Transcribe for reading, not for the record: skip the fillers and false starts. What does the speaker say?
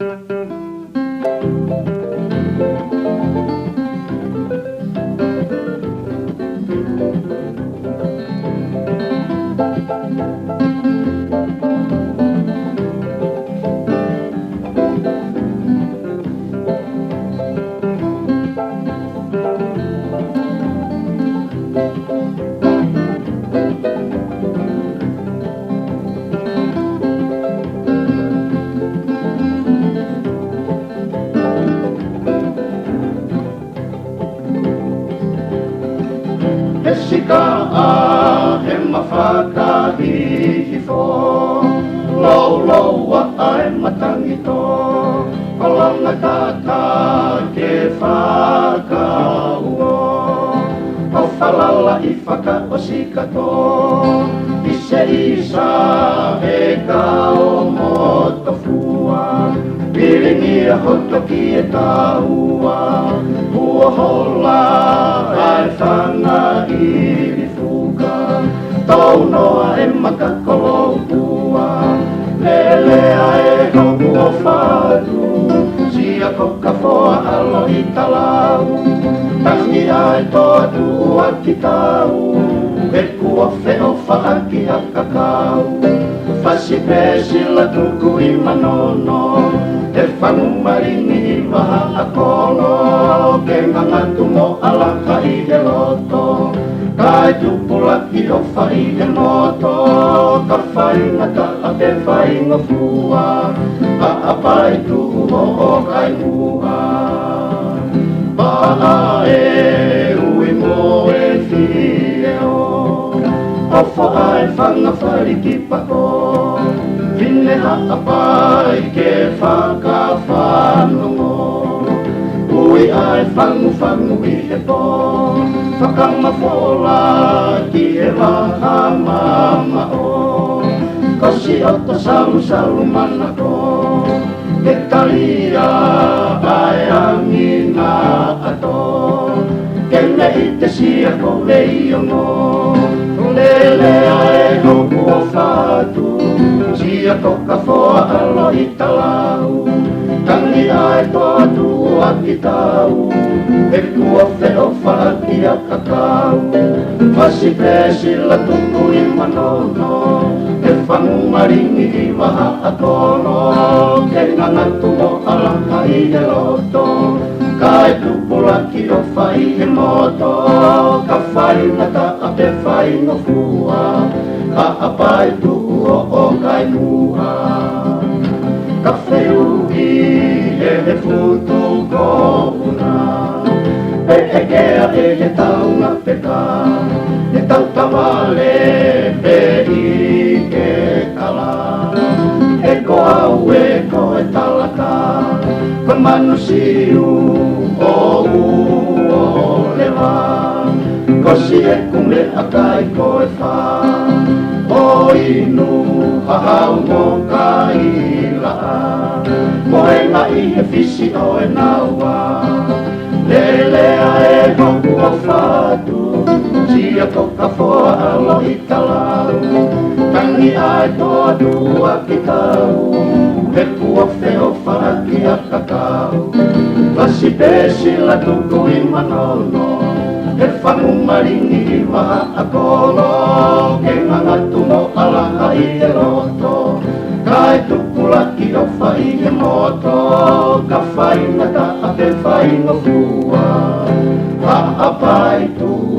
He sika he mawhakahihifo Loa ai matangito Kolonga tata ke whakauo O whalala I whakaosikato I se isa he kao motofua Piringia hotoki e taua Ua hola ai whanga iri fuka Tau noa e makakolompua Lele ai hoku o whadu Sia koka foa alo I talau Tangi ai toa tua ki tau E kua wheo whaaki a kakau Whasi pesila tuku I manono E whangu marini I maha a kono Ke ngangatu mo alaka I he loto Kai tupulaki o whai he moto Ka whaingata a te whainga fua A apai tuku mo o kai mua Paa e ui mo e whieo Ofa ai whanga whariki pako Whine haapai ke whakawhanongo Ui ai whangu I he po Whakamawhola ki he waha mama o Kosi o to salu manako Ke talia ai angina ato Kene I te sia ko veiongo Lele ai hoku o whatu Sia toka foa alo I talau Tangi ai toa tua ki tau E kua wheo whaaki a kakau Whasi pesila tuku I manono E whangu maringi I waha a tono Ke ngangatu mo alaka I he loto Kai tupulaki o whai he moto Ka whaingata a te whainga fua Ka apai tuku o kai mua Ka wheu I he futu kōpuna E kea e he taunga peka E tau tamale pe I ke kala E ko au e ko e talaka Ko manu siu o lewa Ko si e kume a kai ko e wha O inu hahau mo kai laa Mo e ngai he fisi o e naua Lele a e hoku o whatu Sia toka foa alo I talau Tangi ai toa tua ki tau E kua wheo whaaki a kakau Whasi pesila tuku I manono E whangu maringi I waha a kono Ke ngangatu mo alaka I he loto Kai tupulaki o whai he moto Ka whaingata a te whainga fua Ka apai tu